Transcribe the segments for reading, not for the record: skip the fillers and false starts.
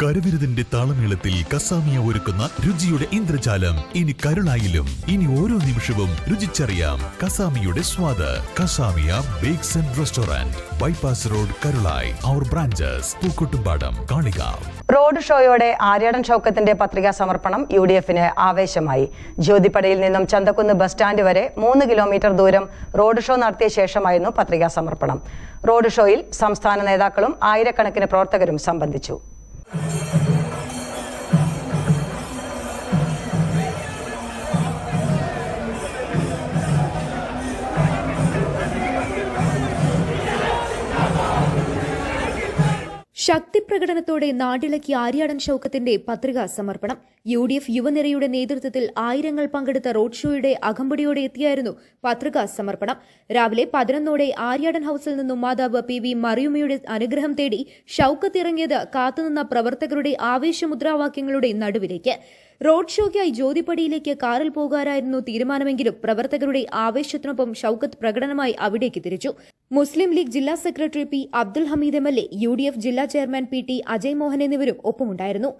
കരവിരുതിന്റെ താളമേളത്തിൽ കസാമിയ ഒരുക്കുന്ന രുചിയുടെ ഇന്ദ്രജാലം ഇനി കരുളായിലും. ഇനി ഓരോ നിമിഷവും രുചിച്ചറിയാം കസാമിയുടെ സ്വാദ്. Kasamiya bakes and restaurant, bypass road, Karulayi. അവർ ബ്രാഞ്ചസ് പൂക്കോട്ടുംപാടം, കാളികാവ്. റോഡ് ഷോയോടെ ആര്യാടൻ ഷൗക്കത്തിന്റെ പത്രികാ സമർപ്പണം UDFന് ആവേശമായി. ജ്യോതിപ്പടിയിൽ നിന്നും ചന്തക്കുന്ന് ബസ് സ്റ്റാൻഡ് വരെ 3 കിലോമീറ്റർ ദൂരം റോഡ് ഷോ നടത്തിയ ശേഷമായിരുന്നു പത്രികാ സമർപ്പണം. റോഡ് ഷോയിൽ സംസ്ഥാന നേതാക്കളും ആയിരക്കണക്കിന് പ്രവർത്തകരും സംബന്ധിച്ചു. ശക്തിപ്രകടനത്തോടെ നാടിളക്കി ആര്യാടൻ ഷൗക്കത്തിന്റെ പത്രികാ സമർപ്പണം. UDF യുവനിരയുടെ നേതൃത്വത്തിൽ ആയിരങ്ങൾ പങ്കെടുത്ത റോഡ് ഷോയുടെ അകമ്പടിയോടെ എത്തിയായിരുന്നു പത്രികാ സമർപ്പണം. രാവിലെ 11ഓടെ ആര്യാടൻ ഹൌസിൽ നിന്നും മാതാവ് PV മറിയുമ്മയുടെ അനുഗ്രഹം തേടി ഷൗക്കത്ത് ഇറങ്ങിയത് കാത്തുനിന്ന പ്രവർത്തകരുടെ ആവേശമുദ്രാവാക്യങ്ങളുടെ നടുവിലേക്ക്. റോഡ് ഷോയ്ക്കായി ജ്യോതിപ്പടിയിലേക്ക് കാറിൽ പോകാനായിരുന്നു തീരുമാനമെങ്കിലും പ്രവർത്തകരുടെ ആവേശത്തിനൊപ്പം ഷൗക്കത്ത് പ്രകടനമായി അവിടേക്ക് തിരിച്ചു. മുസ്ലിം ലീഗ് ജില്ലാ secretary P. Abdul Hameed MLA, UDF ജില്ലാ ചെയർമാൻ PT അജയ് മോഹൻ എന്നിവരും ഒപ്പമുണ്ടായിരുന്നു.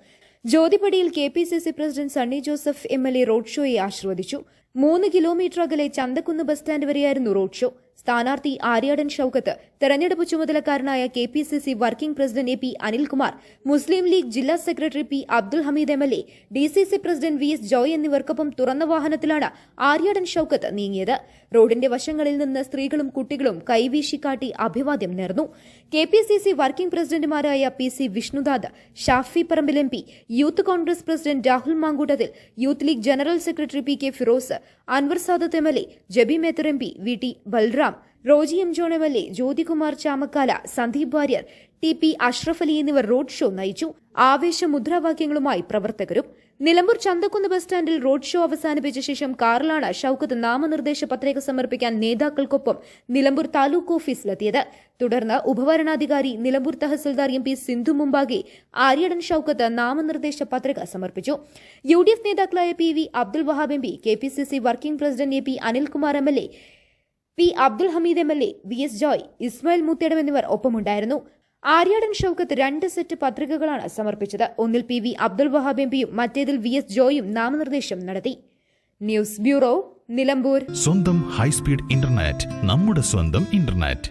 ജ്യോതിപ്പടിയിൽ KPCC president Sunny Joseph MLA road ഷോയെ ആശീർവദിച്ചു. 3 കിലോമീറ്റർ അകലെ ചന്തക്കുന്ന് ബസ് സ്റ്റാൻഡ് വരെയായിരുന്നു റോഡ് ഷോ. സ്ഥാനാർത്ഥി ആര്യാടൻ ഷൗക്കത്ത്, തെരഞ്ഞെടുപ്പ് ചുമതലക്കാരനായ KPCC working president AP Anilkumar, Muslim League ജില്ലാ secretary P. Abdul Hameed MLA, DCC president VS Joy എന്നിവർക്കൊപ്പം തുറന്ന വാഹനത്തിലാണ് ആര്യാടൻ ഷൗക്കത്ത് നീങ്ങിയത്. റോഡിന്റെ വശങ്ങളിൽ നിന്ന് സ്ത്രീകളും കുട്ടികളും കൈവീശിക്കാട്ടി അഭിവാദ്യം നേർന്നു. KPCC വർക്കിംഗ് പ്രസിഡന്റുമാരായ PC Vishnunath, Shafi Parambil MP, Youth Congress president Rahul Mankoottathil, Youth League general secretary PK Firoz, Anwar Sadath MLA, Jebi Mather MP, VT Balram, Roji M. John MLA, Jyothikumar Chamakkala, Sandeep Warrier, TP Ashraf Ali എന്നിവർ റോഡ് ഷോ നയിച്ചു. ആവേശ മുദ്രാവാക്യങ്ങളുമായി പ്രവർത്തകരും. നിലമ്പൂർ ചന്തക്കുന്ന് ബസ് സ്റ്റാൻഡിൽ റോഡ് ഷോ അവസാനിപ്പിച്ച ശേഷം കാറിലാണ് ഷൗക്കത്ത് നാമനിർദ്ദേശ പത്രിക സമർപ്പിക്കാൻ നേതാക്കൾക്കൊപ്പം നിലമ്പൂർ താലൂക്ക് ഓഫീസിലെത്തിയത്. തുടർന്ന് ഉപവരണാധികാരി നിലമ്പൂർ തഹസിൽദാർ MP സിന്ധു മുമ്പാകെ ആര്യാടൻ ഷൗക്കത്ത് നാമനിർദ്ദേശ പത്രിക സമർപ്പിച്ചു. UDF നേതാക്കളായ PV Abdul Wahab MP, KPCC working president AP Anilkumar MLA, P. Abdul Hameed MLA, VS Joy, Ismail Muthedam എന്നിവർ ഒപ്പമുണ്ടായിരുന്നു. ആര്യാടൻ ഷൗക്കത്ത് 2 സെറ്റ് പത്രികകളാണ് സമർപ്പിച്ചത്. ഒന്നിൽ PV അബ്ദുൽ വഹാബ് MPയും മറ്റേതിൽ VS ജോയും നാമനിർദ്ദേശം നടത്തി. News bureau, Nilambur. സ്വന്തം ഹൈസ്പീഡ് ഇന്റർനെറ്റ്, നമ്മുടെ സ്വന്തം ഇന്റർനെറ്റ്.